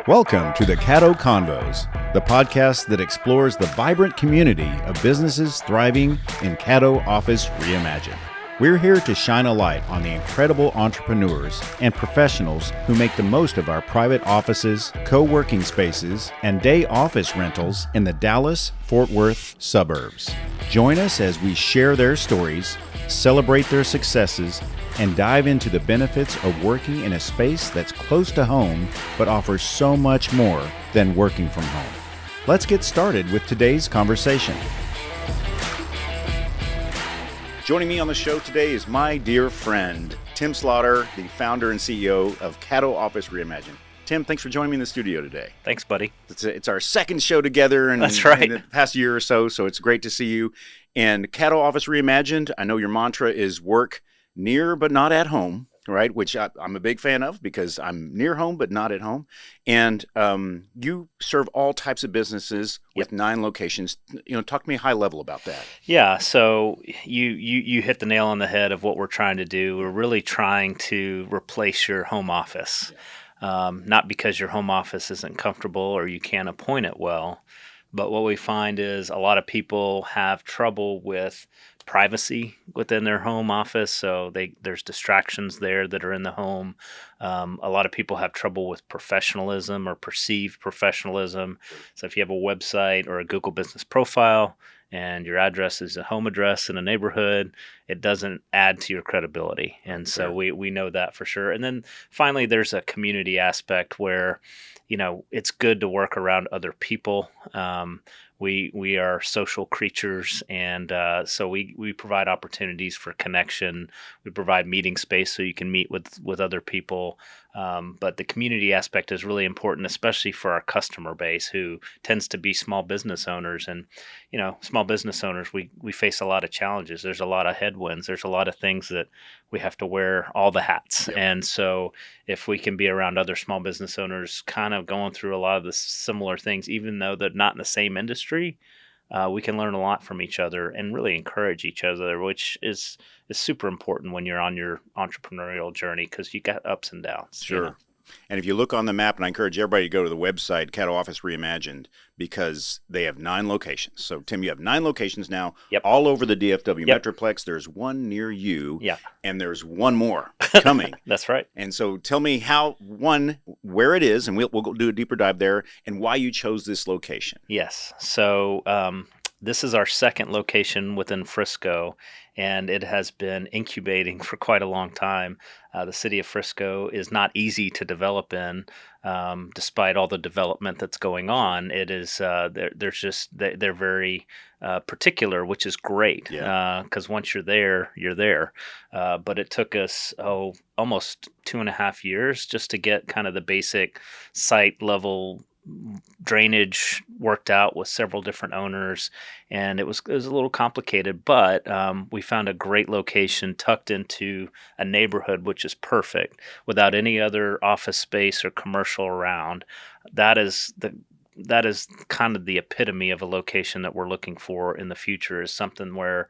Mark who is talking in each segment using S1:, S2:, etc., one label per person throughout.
S1: Welcome to the Caddo Convos, the podcast that explores the vibrant community of businesses thriving in Caddo Office Reimagined. We're here to shine a light on the incredible entrepreneurs and professionals who make the most of our private offices, co-working spaces, and day office rentals in the Dallas-Fort Worth suburbs. Join us as we share their stories, celebrate their successes, and dive into the benefits of working in a space that's close to home but offers so much more than working from home. Let's get started with today's conversation. Joining me on the show today is my dear friend, Tim Slaughter, the founder and CEO of Caddo Office Reimagined. Tim, thanks for joining me in the studio today.
S2: Thanks, buddy.
S1: It's our second show together in the past year or so it's great to see you. And Caddo Office Reimagined, I know your mantra is work near but not at home, right? Which I'm a big fan of because I'm near home but not at home. And you serve all types of businesses with 9 locations. Talk to me high level about that.
S2: Yeah, so you hit the nail on the head of what we're trying to do. We're really trying to replace your home office. Not because your home office isn't comfortable or you can't appoint it well, but what we find is a lot of people have trouble with privacy within their home office, so there's distractions there that are in the home. A lot of people have trouble with professionalism or perceived professionalism. So if you have a website or a Google business profile and your address is a home address in a neighborhood, it doesn't add to your credibility. And so we know that for sure. And then finally, there's a community aspect where, it's good to work around other people. We are social creatures, and so we provide opportunities for connection. We provide meeting space so you can meet with other people. But the community aspect is really important, especially for our customer base, who tends to be small business owners. And small business owners, we face a lot of challenges. There's a lot of headwinds. There's a lot of things that we have to wear all the hats. Yep. And so if we can be around other small business owners kind of going through a lot of the similar things, even though they're not in the same industry, we can learn a lot from each other and really encourage each other, which is super important when you're on your entrepreneurial journey because you got ups and downs.
S1: Sure. And if you look on the map, and I encourage everybody to go to the website, Caddo Office Reimagined, because they have 9 locations. So, Tim, you have 9 locations now, all over the DFW Metroplex. There's one near you, and there's one more coming.
S2: That's right.
S1: And so tell me where it is, and we'll do a deeper dive there, and why you chose this location.
S2: Yes. So this is our second location within Frisco, and it has been incubating for quite a long time. The city of Frisco is not easy to develop in, despite all the development that's going on. It is they're very particular, which is great because once you're there, you're there. But it took us almost 2.5 years just to get kind of the basic site level drainage worked out with several different owners, and it was a little complicated, but we found a great location tucked into a neighborhood which is perfect without any other office space or commercial around. That is kind of the epitome of a location that we're looking for in the future, is something where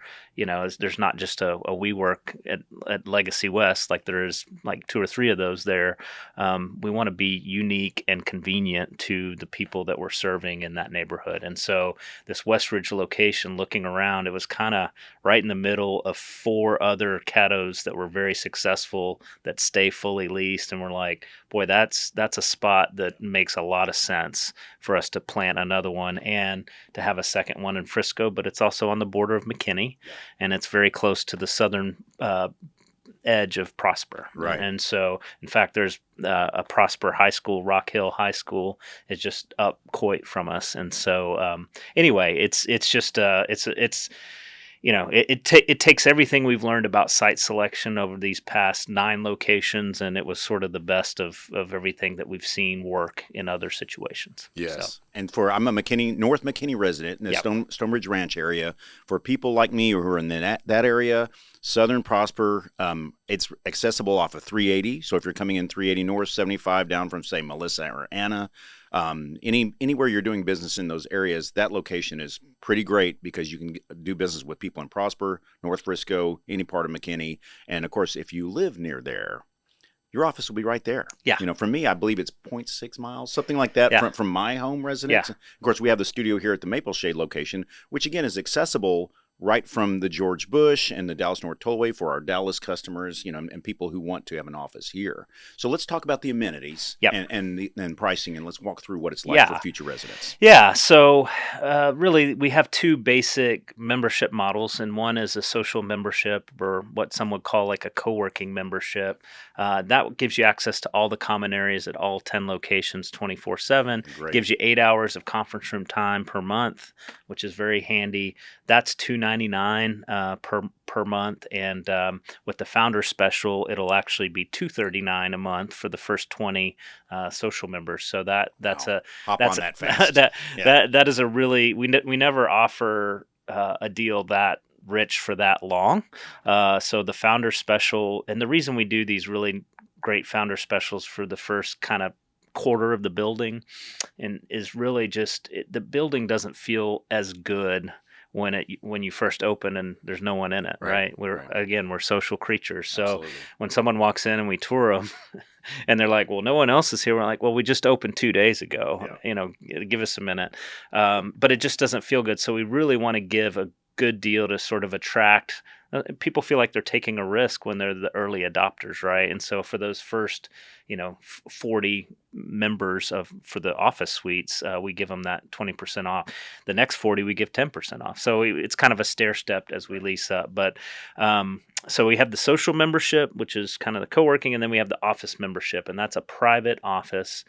S2: there's not just a WeWork at Legacy West, like there is like 2 or 3 of those there. We want to be unique and convenient to the people that we're serving in that neighborhood. And so this Westridge location, looking around, it was kind of right in the middle of 4 other Caddos that were very successful that stay fully leased. And we're like, boy, that's a spot that makes a lot of sense for us to plant another one and to have a second one in Frisco. But it's also on the border of McKinney, and it's very close to the southern edge of Prosper.
S1: Right.
S2: And so, in fact, there's a Prosper High School, Rock Hill High School, is just up quite from us. And so, anyway, it takes everything we've learned about site selection over these past 9 locations, and it was sort of the best of everything that we've seen work in other situations.
S1: Yes. So. And I'm a North McKinney resident in the Stonebridge Ranch area. For people like me who are in that area, Southern Prosper, it's accessible off of 380. So if you're coming in 380 North, 75 down from, say, Melissa or Anna, anywhere you're doing business in those areas, that location is pretty great because you can do business with people in Prosper, North Frisco, any part of McKinney. And of course, if you live near there, your office will be right there.
S2: Yeah.
S1: For me, I believe it's 0.6 miles, something like that,
S2: Yeah.
S1: from my home residence.
S2: Yeah.
S1: Of course, we have the studio here at the Maple Shade location, which again is accessible right from the George Bush and the Dallas North Tollway for our Dallas customers, and people who want to have an office here. So let's talk about the amenities
S2: Yep.
S1: and pricing, and let's walk through what it's like
S2: Yeah.
S1: for future residents.
S2: Yeah. So really, we have two basic membership models, and one is a social membership, or what some would call like a co-working membership. That gives you access to all the common areas at all 10 locations 24/7.
S1: Great.
S2: Gives you 8 hours of conference room time per month, which is very handy. That's $299 per month, and with the founder special, it'll actually be $239 a month for the first 20 social members. So that's
S1: Wow. Hop
S2: that's
S1: on that fast.
S2: that is a really we never offer a deal that rich for that long. So the founder special, and the reason we do these really great founder specials for the first kind of quarter of the building, and is really just the building doesn't feel as good when you first open and there's no one in it, right? We're social creatures. So
S1: Absolutely.
S2: when someone walks in and we tour them and they're like, well, no one else is here, we're like, well, we just opened 2 days ago. Give us a minute. But it just doesn't feel good. So we really want to give a good deal to sort of attract people. Feel like they're taking a risk when they're the early adopters, right? And so for those first 40 members for the office suites, we give them that 20% off. The next 40 we give 10% off. So it's kind of a stair step as we lease up. But so we have the social membership, which is kind of the co-working, and then we have the office membership, and that's a private office,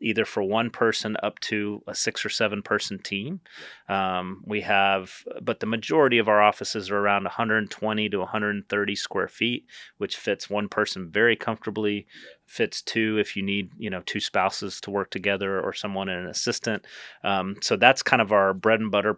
S2: either for one person up to a 6 or 7 person team. But the majority of our offices are around 120 to 130 square feet, which fits one person very comfortably. Fits 2 if you need 2 spouses to work together, or someone and an assistant. So that's kind of our bread and butter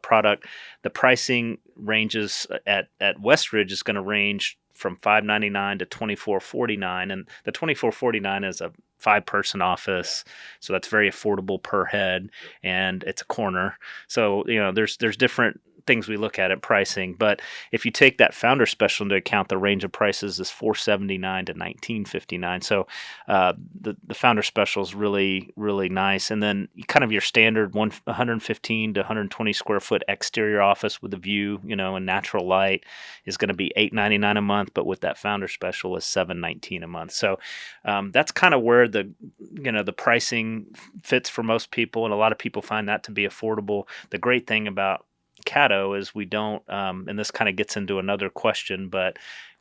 S2: product. The pricing ranges at Westridge is going to range from $599 to $2,449, and the $2,449 is a 5-person office, so that's very affordable per head, and it's a corner. So there's different things we look at pricing, but if you take that founder special into account, the range of prices is $479 to $1,959. So the founder special is really, really nice. And then kind of your standard 115 to 120 square foot exterior office with a view, and natural light is going to be $899 a month, but with that founder special is $719 a month. So that's kind of where the pricing fits for most people, and a lot of people find that to be affordable. The great thing about Caddo is we don't, and this kind of gets into another question, but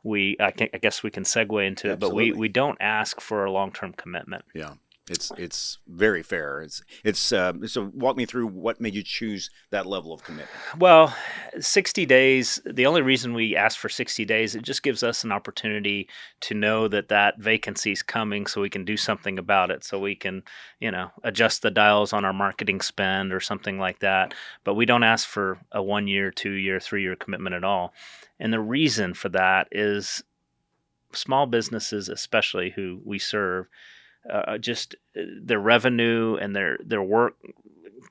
S2: I guess we can segue into it, but we don't ask for a long-term commitment.
S1: Yeah. It's very fair. It's so walk me through what made you choose that level of commitment.
S2: Well, 60 days, the only reason we ask for 60 days, it just gives us an opportunity to know that vacancy is coming, so we can do something about it. So we can, adjust the dials on our marketing spend or something like that. But we don't ask for a 1 year, 2 year, 3 year commitment at all. And the reason for that is small businesses, especially who we serve, just their revenue and their work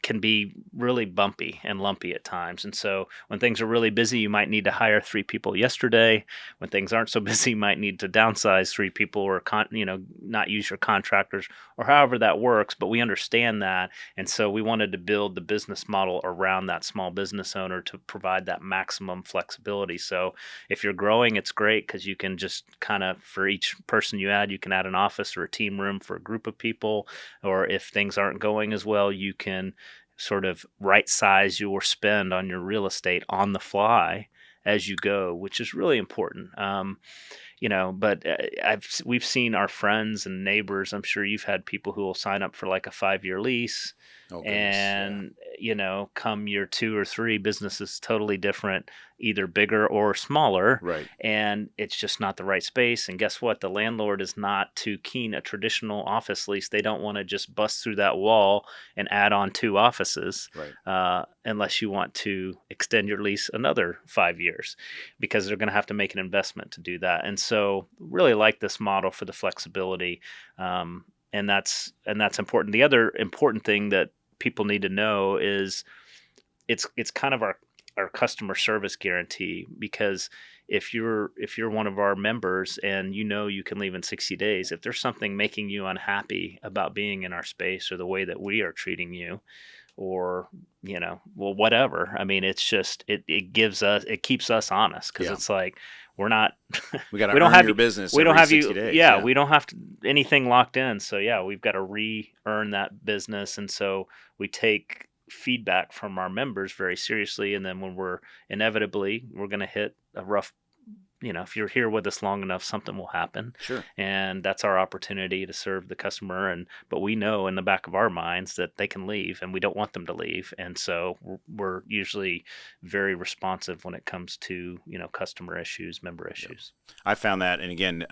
S2: can be really bumpy and lumpy at times. And so when things are really busy, you might need to hire 3 people yesterday. When things aren't so busy, you might need to downsize 3 people, or not use your contractors, or however that works. But we understand that. And so we wanted to build the business model around that small business owner to provide that maximum flexibility. So if you're growing, it's great because you can just kind of, for each person you add, you can add an office or a team room for a group of people. Or if things aren't going as well, you can sort of right size your spend on your real estate on the fly as you go, which is really important. But we've seen our friends and neighbors. I'm sure you've had people who will sign up for like a 5-year lease, and come year 2 or 3, business is totally different, either bigger or smaller,
S1: right?
S2: And it's just not the right space. And guess what? The landlord is not too keen. A traditional office lease, they don't want to just bust through that wall and add on 2 offices,
S1: right?
S2: Unless you want to extend your lease another 5 years, because they're going to have to make an investment to do that. And so really like this model for the flexibility, and that's important. The other important thing that people need to know is it's kind of our customer service guarantee, because if you're one of our members and you can leave in 60 days, if there's something making you unhappy about being in our space or the way that we are treating you, or well, whatever. I mean, it's just it keeps us honest, because
S1: Yeah.
S2: it's like we're not
S1: We got to
S2: we don't
S1: earn
S2: have
S1: your
S2: you
S1: business
S2: we don't
S1: every
S2: have
S1: 60
S2: you
S1: days.
S2: yeah, we don't have anything locked in. So yeah, we've got to re-earn that business, and so we take feedback from our members very seriously. And then when we're going to hit a rough, if you're here with us long enough, something will happen.
S1: Sure.
S2: And that's our opportunity to serve the customer. But we know in the back of our minds that they can leave, and we don't want them to leave. And so we're usually very responsive when it comes to, customer issues, member issues.
S1: I found that, and again,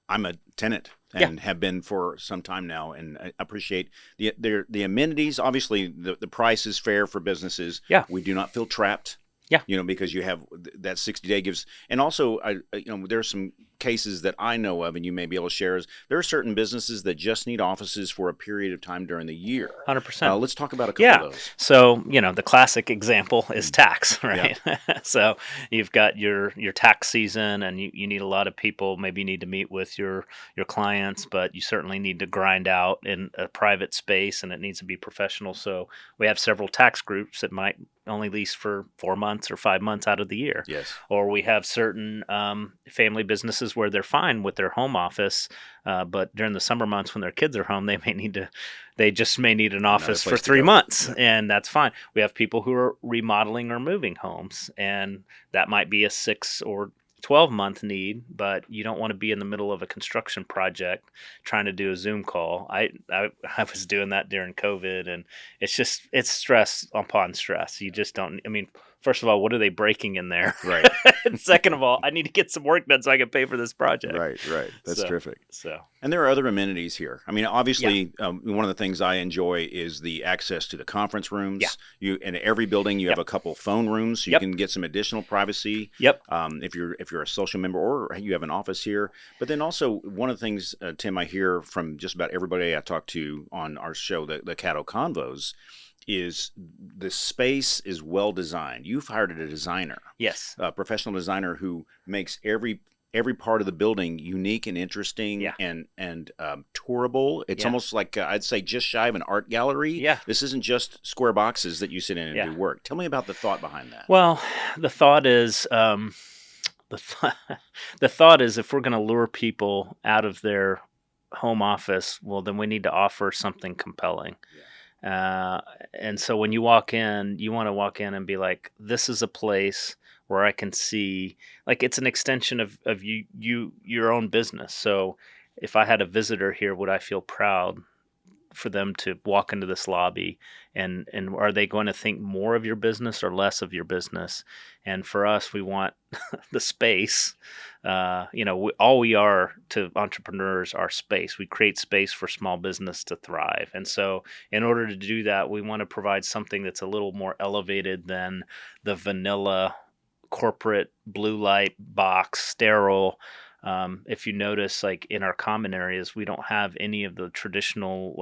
S1: I'm a tenant and have been for some time now, and I appreciate the amenities. Obviously, the price is fair for businesses.
S2: Yeah.
S1: We do not feel trapped.
S2: Yeah.
S1: Because you have that 60-day gives, and also, there are some cases that I know of, and you may be able to share, is there are certain businesses that just need offices for a period of time during the year.
S2: 100%.
S1: Let's talk about a couple of those.
S2: So, the classic example is tax, right? Yeah. So you've got your tax season, and you need a lot of people. Maybe you need to meet with your clients, but you certainly need to grind out in a private space, and it needs to be professional. So we have several tax groups that might only lease for 4 months or 5 months out of the year.
S1: Yes.
S2: Or we have certain family businesses where they're fine with their home office, but during the summer months when their kids are home, they just may need an office for 3 months, and that's fine. We have people who are remodeling or moving homes, and that might be a 6 or 12-month need, but you don't want to be in the middle of a construction project trying to do a Zoom call. I was doing that during COVID, and it's stress upon stress. You just don't. I mean, first of all, what are they breaking in there?
S1: Right.
S2: And second of all, I need to get some work done so I can pay for this project.
S1: Right. That's terrific.
S2: So,
S1: and there are other amenities here. I mean, obviously, one of the things I enjoy is the access to the conference rooms.
S2: Yeah.
S1: In every building, you have a couple phone rooms, so you can get some additional privacy.
S2: Yep.
S1: If you're a social member or you have an office here. But then also, one of the things, Tim, I hear from just about everybody I talk to on our show, the Caddo Convos, is the space is well designed. You've hired a designer.
S2: Yes.
S1: A professional designer who makes every part of the building unique and interesting and tourable. It's almost like I'd say just shy of an art gallery.
S2: Yeah.
S1: This isn't just square boxes that you sit in and do work. Tell me about the thought behind that.
S2: Well, the thought is the thought is if we're going to lure people out of their home office, well, then we need to offer something compelling. And so when you walk in, you want to walk in and be like, this is a place where I can see, like, it's an extension of your own business. So if I had a visitor here, would I feel proud for them to walk into this lobby, and are they going to think more of your business or less of your business? And for us, we want the space. All we are to entrepreneurs are space. We create space for small business to thrive. And so in order to do that, we want to provide something that's a little more elevated than the vanilla corporate blue light box, sterile. If you notice, like in our common areas, we don't have any of the traditional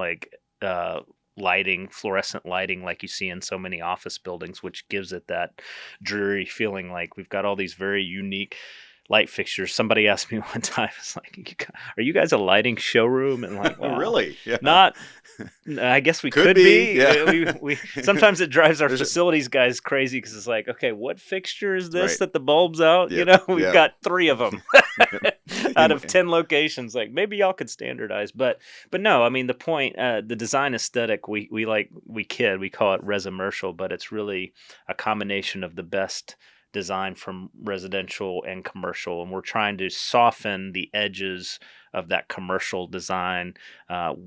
S2: lighting, fluorescent lighting like you see in so many office buildings, which gives it that dreary feeling. Like we've got all these very unique light fixtures. Somebody asked me one time, it's like, are you guys a lighting showroom? And like, well,
S1: really? Yeah.
S2: Not. I guess we could be. Yeah. We sometimes it drives our facilities guys crazy, because it's like, okay, what fixture is this that the bulb's out? Yep. We've got 3 of them out of 10 locations. Like, maybe y'all could standardize, but no. I mean, the point, the design aesthetic, we call it residential, but it's really a combination of the best design from residential and commercial, and we're trying to soften the edges of that commercial design.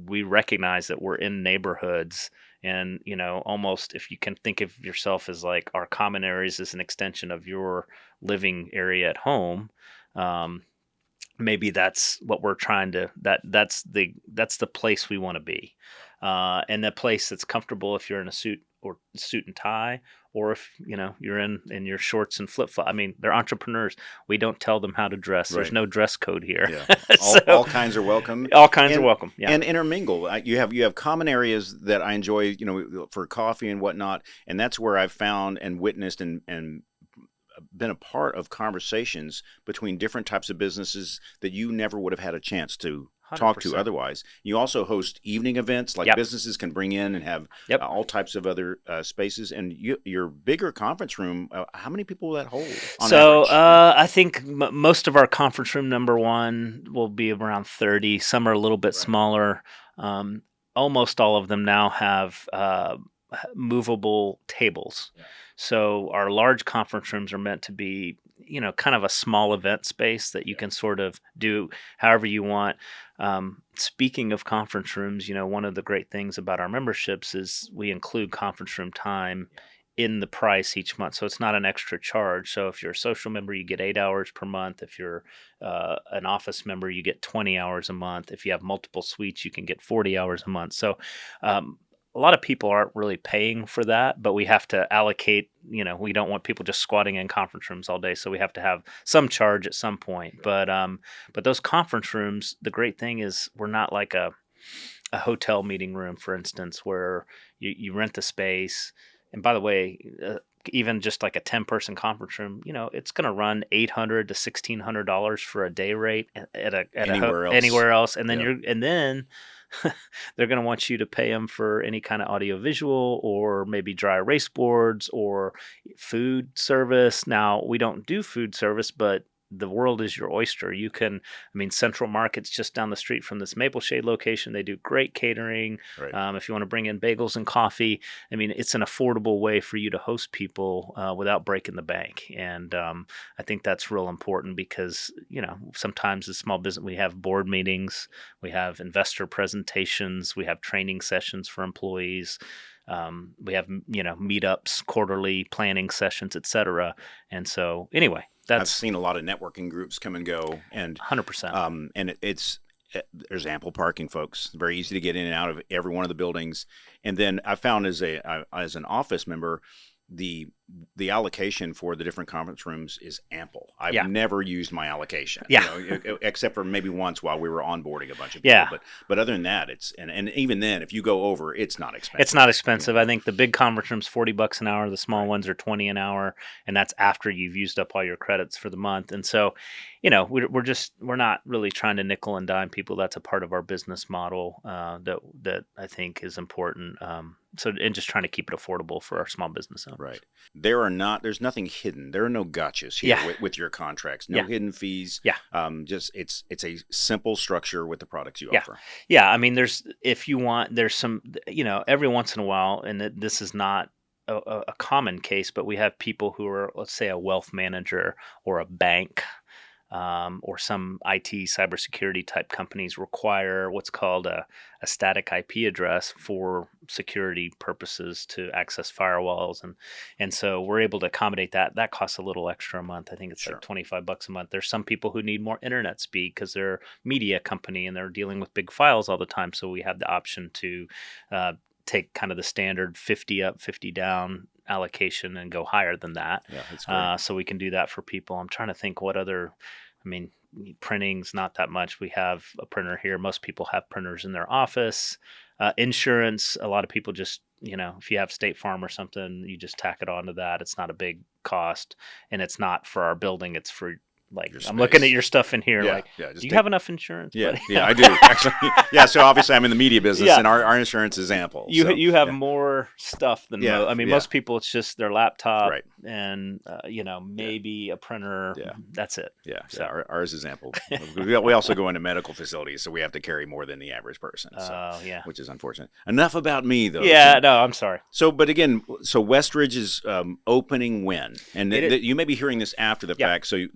S2: We recognize that we're in neighborhoods, and almost, if you can think of yourself as like our common areas as an extension of your living area at home, maybe that's what we're trying to, that's the place we want to be, and the place that's comfortable if you're in a suit and tie, or if you're in your shorts and flip-flop. I mean, they're entrepreneurs. We don't tell them how to dress. There's no dress code here.
S1: Yeah. All kinds are welcome.
S2: All kinds are welcome. Yeah.
S1: And intermingle. You have common areas that I enjoy, for coffee and whatnot, and that's where I've found and witnessed and been a part of conversations between different types of businesses that you never would have had a chance to talk to
S2: 100%.
S1: otherwise. You also host evening events, like
S2: Yep.
S1: businesses can bring in and have
S2: Yep.
S1: all types of other spaces. And your bigger conference room, how many people will that hold on
S2: So
S1: average?
S2: I think most of our conference room number one will be around 30. Some are a little bit
S1: Right.
S2: smaller. Um, Almost all of them now have movable tables.
S1: Yeah.
S2: So our large conference rooms are meant to be, kind of a small event space that you
S1: Yeah.
S2: can sort of do however you want. Speaking of conference rooms, one of the great things about our memberships is we include conference room time in the price each month. So it's not an extra charge. So if you're a social member, you get 8 hours per month. If you're an office member, you get 20 hours a month. If you have multiple suites, you can get 40 hours a month. So a lot of people aren't really paying for that, but we have to allocate, we don't want people just squatting in conference rooms all day. So we have to have some charge at some point. But those conference rooms, the great thing is we're not like a hotel meeting room, for instance, where you rent the space. And by the way, even just like a 10-person conference room, it's going to run $800 to $1,600 for a day rate
S1: Anywhere else.
S2: anywhere else, and then
S1: Yeah.
S2: they're going to want you to pay them for any kind of audio visual or maybe dry erase boards or food service. Now we don't do food service, but the world is your oyster. Central Market's just down the street from this Maple Shade location. They do great catering.
S1: Right.
S2: If you want to bring in bagels and coffee, it's an affordable way for you to host people without breaking the bank. And I think that's real important because, sometimes as small business, we have board meetings, we have investor presentations, we have training sessions for employees. We have, meetups, quarterly planning sessions, etc. And so anyway,
S1: I've
S2: that's
S1: seen a lot of networking groups come and go, and
S2: 100%.
S1: There's ample parking, folks. Very easy to get in and out of every one of the buildings. And then I found as an office member, the allocation for the different conference rooms is ample. I've
S2: Yeah.
S1: never used my allocation,
S2: Yeah.
S1: except for maybe once while we were onboarding a bunch of people.
S2: Yeah.
S1: But other than that, it's and even then, if you go over, it's not expensive.
S2: It's not expensive. I think the big conference room's $40 an hour. The small ones are $20 an hour, and that's after you've used up all your credits for the month. And so, we're not really trying to nickel and dime people. That's a part of our business model that I think is important. And just trying to keep it affordable for our small business owners.
S1: Right. There's nothing hidden. There are no gotchas here with your contracts. No hidden fees.
S2: Yeah.
S1: Just it's a simple structure with the products you offer.
S2: Yeah. There's some, every once in a while, and this is not a common case, but we have people who are, let's say, a wealth manager or a bank. Or some IT cybersecurity type companies require what's called a static IP address for security purposes to access firewalls, and so we're able to accommodate that. That costs a little extra a month. I think it's like $25 a month. There's some people who need more internet speed because they're a media company and they're dealing with big files all the time. So we have the option to take kind of the standard 50 up, 50 down allocation and go higher than that.
S1: Yeah, that's great.
S2: So we can do that for people. I'm trying to think what other, printing's not that much. We have a printer here. Most people have printers in their office. Insurance, a lot of people just, if you have State Farm or something, you just tack it onto that. It's not a big cost, and it's not for our building. It's for I'm looking at your stuff in here. Do you have enough insurance?
S1: Yeah,
S2: buddy?
S1: yeah, I do actually. Yeah, so obviously I'm in the media business, and our insurance is ample.
S2: You have more stuff than most. Most people, it's just their laptop, and maybe a printer.
S1: Yeah.
S2: That's it.
S1: Yeah, so ours is ample. We also go into medical facilities, so we have to carry more than the average person. Which is unfortunate. Enough about me, though.
S2: Yeah, no, I'm sorry.
S1: So, but again, Westridge is opening when, and you may be hearing this after the fact. So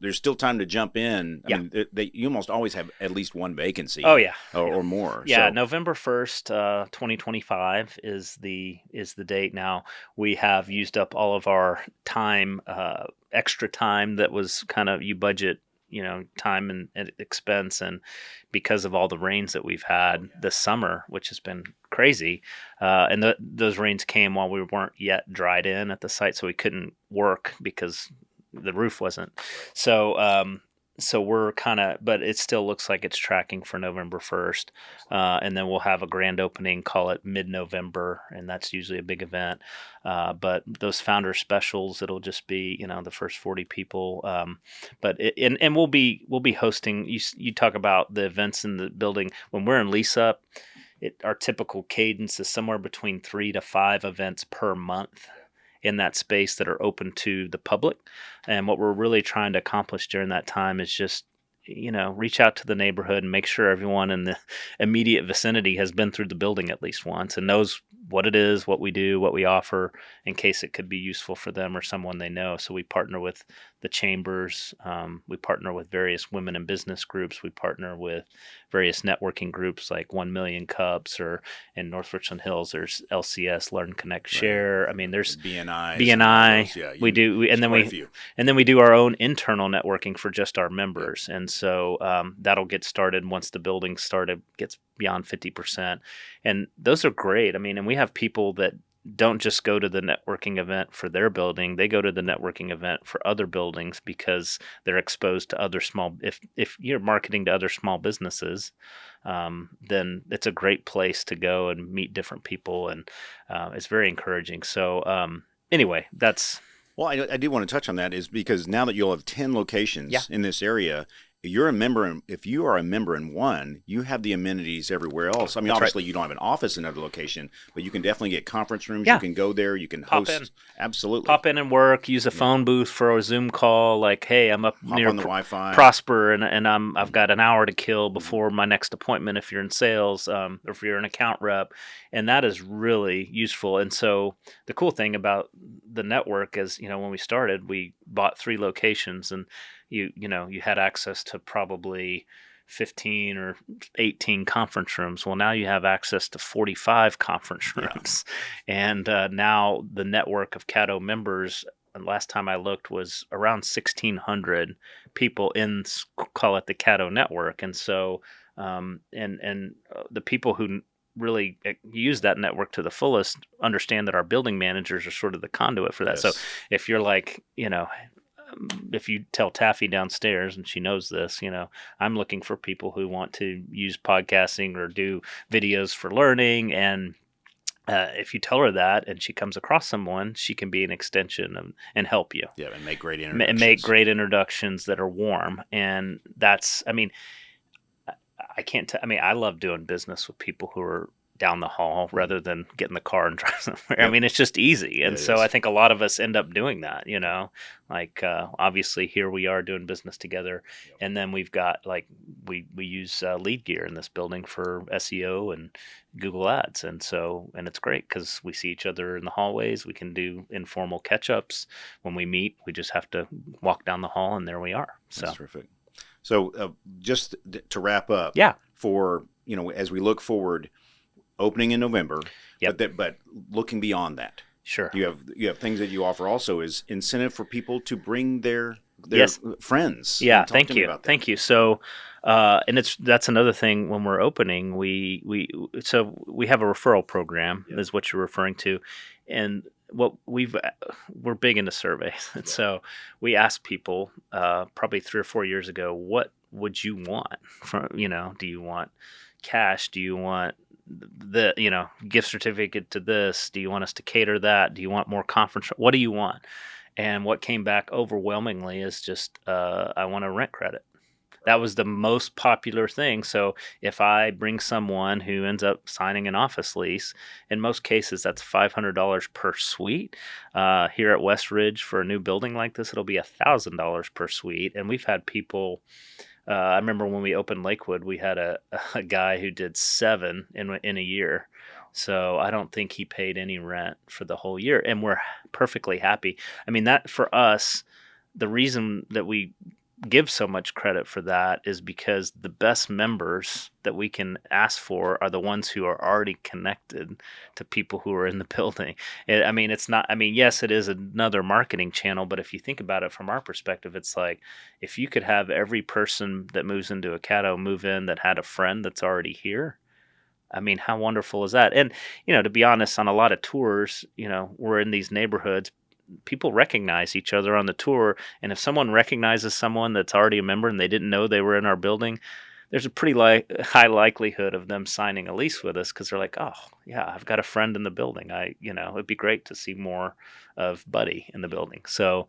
S1: there's still time to jump in. I mean, you almost always have at least one vacancy.
S2: Oh yeah,
S1: or more.
S2: Yeah, so. November 1st, 2025 is the date. Now we have used up all of our time, extra time that was kind of you budget, time and expense, and because of all the rains that we've had this summer, which has been crazy, and those rains came while we weren't yet dried in at the site, so we couldn't work because the roof wasn't. So so we're kind of, but it still looks like it's tracking for November 1st. And then we'll have a grand opening, call it mid-November, and that's usually a big event. But those founder specials, it'll just be, the first 40 people. But and we'll be hosting. You talk about the events in the building when we're in lease up. Our typical cadence is somewhere between 3 to 5 events per month in that space that are open to the public. And what we're really trying to accomplish during that time is just, reach out to the neighborhood and make sure everyone in the immediate vicinity has been through the building at least once and knows what it is, what we do, what we offer, in case it could be useful for them or someone they know. So we partner with the chambers. We partner with various women in business groups. We partner with various networking groups like 1 Million Cups, or in North Richland Hills, there's LCS, Learn, Connect, Share. I mean, there's
S1: BNIs and all
S2: BNI.
S1: those. Yeah,
S2: We do,
S1: there's quite a few.
S2: and then we do our own internal networking for just our members. And so that'll get started once the building gets beyond 50%. And those are great. I mean, and we have people that don't just go to the networking event for their building. They go to the networking event for other buildings because they're exposed to other small, if you're marketing to other small businesses, then it's a great place to go and meet different people. And it's very encouraging. So anyway, that's...
S1: Well, I do want to touch on that is because now that you'll have 10 locations in this area, you're a member, and if you are a member in one, you have the amenities everywhere else. I mean,
S2: That's
S1: obviously
S2: right.
S1: you don't have an office in another location, but you can definitely get conference rooms.
S2: Yeah.
S1: You can go there. You can
S2: Pop
S1: host.
S2: in.
S1: Absolutely.
S2: Pop in and work. Use a phone booth for a Zoom call. Like, hey, I'm up
S1: Hop
S2: near
S1: on the Wi-Fi.
S2: Prosper, and I've got an hour to kill before my next appointment. If you're in sales, or if you're an account rep, and that is really useful. And so the cool thing about the network is, when we started, we bought 3 locations, and you had access to probably 15 or 18 conference rooms. Well, now you have access to 45 conference rooms. And now the network of Caddo members, last time I looked, was around 1,600 people in, call it the Caddo network. And so, the people who really use that network to the fullest understand that our building managers are sort of the conduit for that. So
S1: Yes.
S2: if you're like, if you tell Taffy downstairs, and she knows this, I'm looking for people who want to use podcasting or do videos for learning. And if you tell her that and she comes across someone, she can be an extension and help you.
S1: Yeah, and make great
S2: And
S1: introductions.
S2: make great introductions that are warm. And that's, I mean, I can't I mean, I love doing business with people who are down the hall rather than get in the car and drive somewhere. I
S1: Yep.
S2: mean, it's just easy. And
S1: It
S2: so
S1: is.
S2: I think a lot of us end up doing that, like, obviously here we are doing business together. And then we've got like, we use lead gear in this building for SEO and Google ads. And so, and it's great because we see each other in the hallways. We can do informal catch ups. When we meet, we just have to walk down the hall and there we are. So
S1: That's terrific. So just to wrap up,
S2: yeah,
S1: for, as we look forward, opening in November,
S2: Yep.
S1: but looking beyond that,
S2: sure.
S1: you have things that you offer also is incentive for people to bring their
S2: Yes.
S1: friends.
S2: Yeah,
S1: And talk to me about that.
S2: thank you. So, and that's another thing when we're opening. We have a referral program, is what you're referring to, and what we're big into surveys, and so we asked people probably 3 or 4 years ago, what would you want from, do you want cash? Do you want the gift certificate to this? Do you want us to cater that? Do you want more conference? What do you want? And what came back overwhelmingly is just, I want a rent credit. That was the most popular thing. So if I bring someone who ends up signing an office lease, in most cases that's $500 per suite. Here at West Ridge, for a new building like this, it'll be $1,000 per suite. And we've had people. I remember when we opened Lakewood, we had a guy who did 7 in a year. So I don't think he paid any rent for the whole year, and we're perfectly happy. I mean, that for us, the reason that we give so much credit for that is because the best members that we can ask for are the ones who are already connected to people who are in the building. I mean, it's not, I mean, yes, it is another marketing channel, but if you think about it from our perspective, it's like, if you could have every person that moves into a Caddo move in that had a friend that's already here, I mean, how wonderful is that? And, to be honest, on a lot of tours, we're in these neighborhoods. people recognize each other on the tour. And if someone recognizes someone that's already a member and they didn't know they were in our building, there's a pretty high likelihood of them signing a lease with us because they're like, oh, yeah, I've got a friend in the building. It'd be great to see more of Buddy in the building. So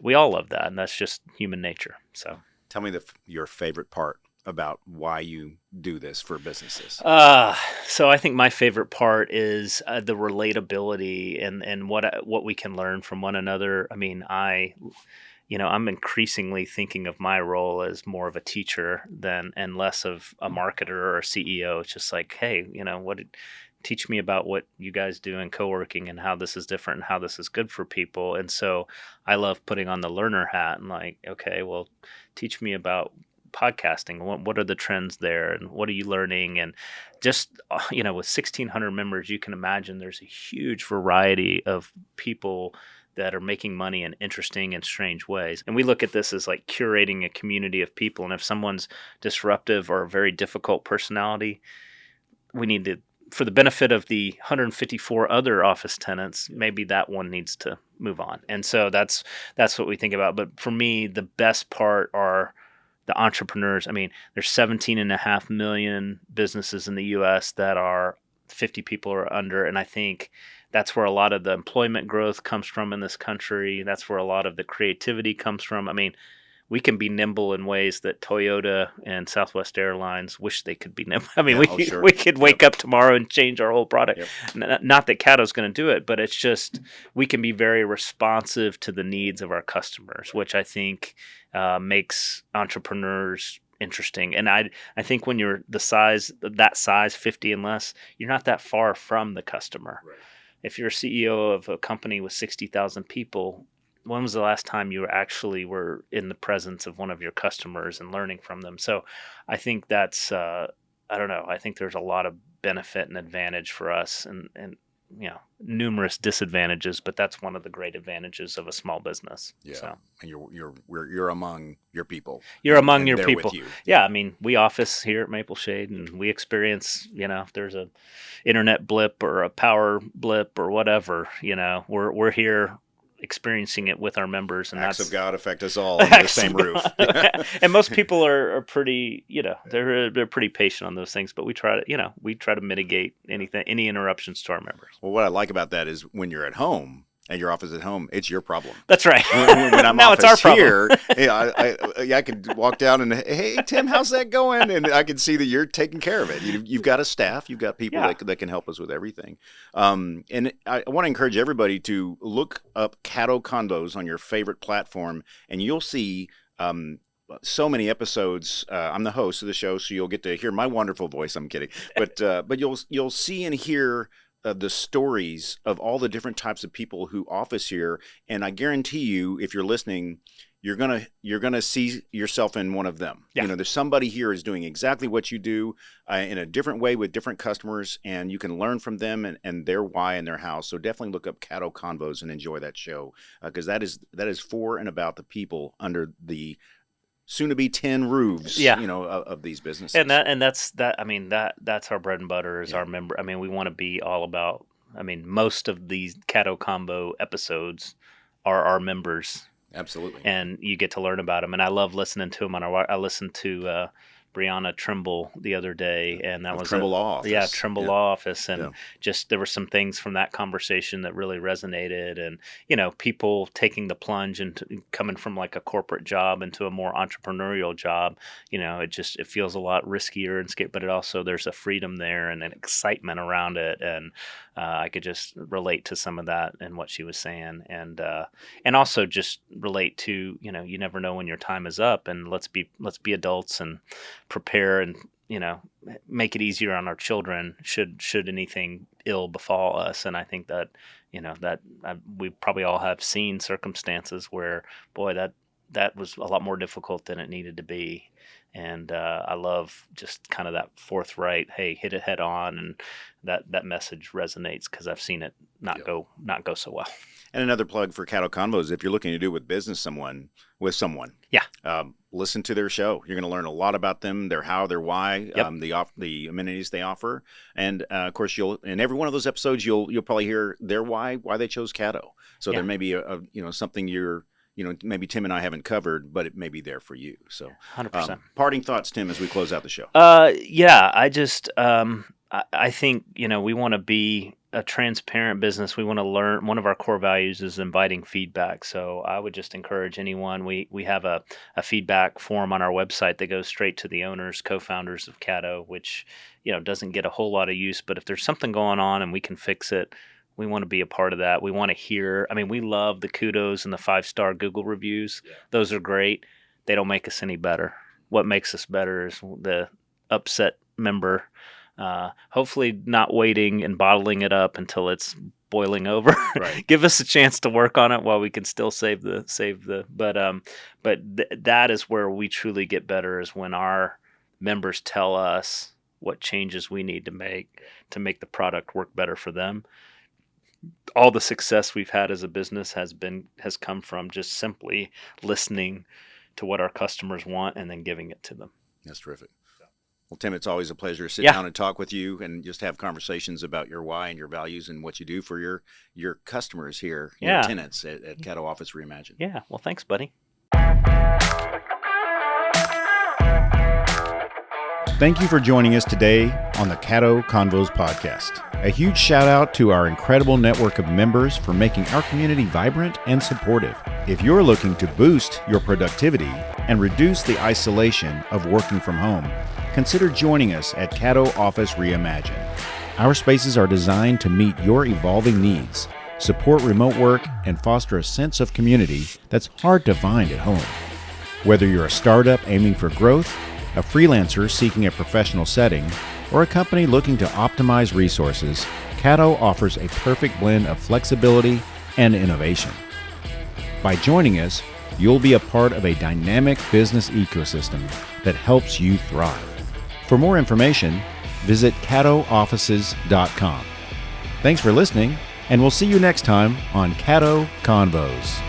S2: we all love that, and that's just human nature. So
S1: Tell me your favorite part about why you do this for businesses.
S2: So I think my favorite part is the relatability and what we can learn from one another. I mean, I'm increasingly thinking of my role as more of a teacher and less of a marketer or a CEO. It's just like, hey, teach me about what you guys do in co-working and how this is different and how this is good for people. And so I love putting on the learner hat and like, okay, well, teach me about podcasting. What are the trends there and what are you learning? And just, with 1,600 members, you can imagine there's a huge variety of people that are making money in interesting and strange ways. And we look at this as like curating a community of people. And if someone's disruptive or a very difficult personality, we need to, for the benefit of the 154 other office tenants, maybe that one needs to move on. And so that's what we think about. But for me, the best part are the entrepreneurs. I mean, there's 17.5 million businesses in the US that are 50 people or under. And I think that's where a lot of the employment growth comes from in this country. That's where a lot of the creativity comes from. I mean, we can be nimble in ways that Toyota and Southwest Airlines wish they could be nimble. I mean,
S1: sure.
S2: we could wake up tomorrow and change our whole product.
S1: Yep.
S2: Not that Caddo's going to do it, but it's just we can be very responsive to the needs of our customers, which I think makes entrepreneurs interesting. And I think when you're that size, 50 and less, you're not that far from the customer.
S1: Right.
S2: If you're a CEO of a company with 60,000 people, when was the last time you actually were in the presence of one of your customers and learning from them? So I think that's, I don't know, I think there's a lot of benefit and advantage for us and numerous disadvantages, but that's one of the great advantages of a small business.
S1: Yeah.
S2: So.
S1: And you're among your people.
S2: You're among your
S1: they're
S2: people.
S1: With you.
S2: Yeah. I mean, we office here at Maple Shade and we experience, if there's a internet blip or a power blip or whatever, we're here experiencing it with our members, and
S1: Acts
S2: that's
S1: of God affect us all under the same roof.
S2: And most people are pretty, they're pretty patient on those things, but we try to mitigate any interruptions to our members.
S1: Well, what I like about that is when you're at home, at your office at home, it's your problem.
S2: That's right.
S1: When I'm
S2: now it's our problem.
S1: Here, I could walk down and, hey, Tim, how's that going? And I can see that you're taking care of it. You've got a staff. You've got people that can help us with everything. And I want to encourage everybody to look up Caddo Convos on your favorite platform, and you'll see so many episodes. I'm the host of the show, so you'll get to hear my wonderful voice. I'm kidding. But you'll see and hear the stories of all the different types of people who office here, and I guarantee you, if you're listening, you're gonna see yourself in one of them.
S2: Yeah.
S1: There's somebody here who's doing exactly what you do in a different way with different customers, and you can learn from them and their why and their how. So definitely look up Caddo Convos and enjoy that show because that is for and about the people under the soon-to-be 10 roofs, of these businesses.
S2: And that's that. I mean, that's our bread and butter is our member. I mean, we want to be all about. I mean, most of these Caddo Combo episodes are our members.
S1: Absolutely.
S2: And you get to learn about them. And I love listening to them. I listened to Brianna Trimble the other day, and that was
S1: Trimble Law Office.
S2: Yeah, Trimble Law Office, and just there were some things from that conversation that really resonated, and people taking the plunge and coming from like a corporate job into a more entrepreneurial job. It feels a lot riskier and scary, but it also there's a freedom there and an excitement around it, and I could just relate to some of that and what she was saying, and also just relate to you never know when your time is up, and let's be adults and prepare and make it easier on our children should anything ill befall us. And I think that we probably all have seen circumstances where boy that was a lot more difficult than it needed to be. And I love just kind of that forthright, hey, hit it head on, and that message resonates because I've seen it not go so well.
S1: And another plug for Caddo Convos, if you're looking to do with someone,
S2: Yeah.
S1: Listen to their show. You're going to learn a lot about them, their how, their why,
S2: Yep.
S1: the amenities they offer, and of course, in every one of those episodes, you'll probably hear their why they chose Caddo. So
S2: Yeah.
S1: there may be a something maybe Tim and I haven't covered, but it may be there for you. So
S2: 100%.
S1: Parting thoughts, Tim, as we close out the show.
S2: Yeah, I just I think we want to be a transparent business. We want to learn. One of our core values is inviting feedback. So I would just encourage anyone. We have a feedback form on our website that goes straight to the owners, co-founders of Caddo, which doesn't get a whole lot of use. But if there's something going on and we can fix it, we want to be a part of that. We want to hear. I mean, we love the kudos and the 5-star Google reviews. Yeah. Those are great. They don't make us any better. What makes us better is the upset member. Hopefully not waiting and bottling it up until it's boiling over.
S1: Right.
S2: Give us a chance to work on it while we can still save the. But that is where we truly get better, is when our members tell us what changes we need to make the product work better for them. All the success we've had as a business has come from just simply listening to what our customers want and then giving it to them.
S1: That's terrific. Well, Tim, it's always a pleasure to sit down and talk with you and just have conversations about your why and your values and what you do for your customers here, your tenants at Caddo Office Reimagined.
S2: Yeah. Well, thanks, buddy.
S1: Thank you for joining us today on the Caddo Convos podcast. A huge shout out to our incredible network of members for making our community vibrant and supportive. If you're looking to boost your productivity and reduce the isolation of working from home, consider joining us at Caddo Office Reimagined. Our spaces are designed to meet your evolving needs, support remote work, and foster a sense of community that's hard to find at home. Whether you're a startup aiming for growth, a freelancer seeking a professional setting, or a company looking to optimize resources, Caddo offers a perfect blend of flexibility and innovation. By joining us, you'll be a part of a dynamic business ecosystem that helps you thrive. For more information, visit caddooffices.com. Thanks for listening, and we'll see you next time on Caddo Convos.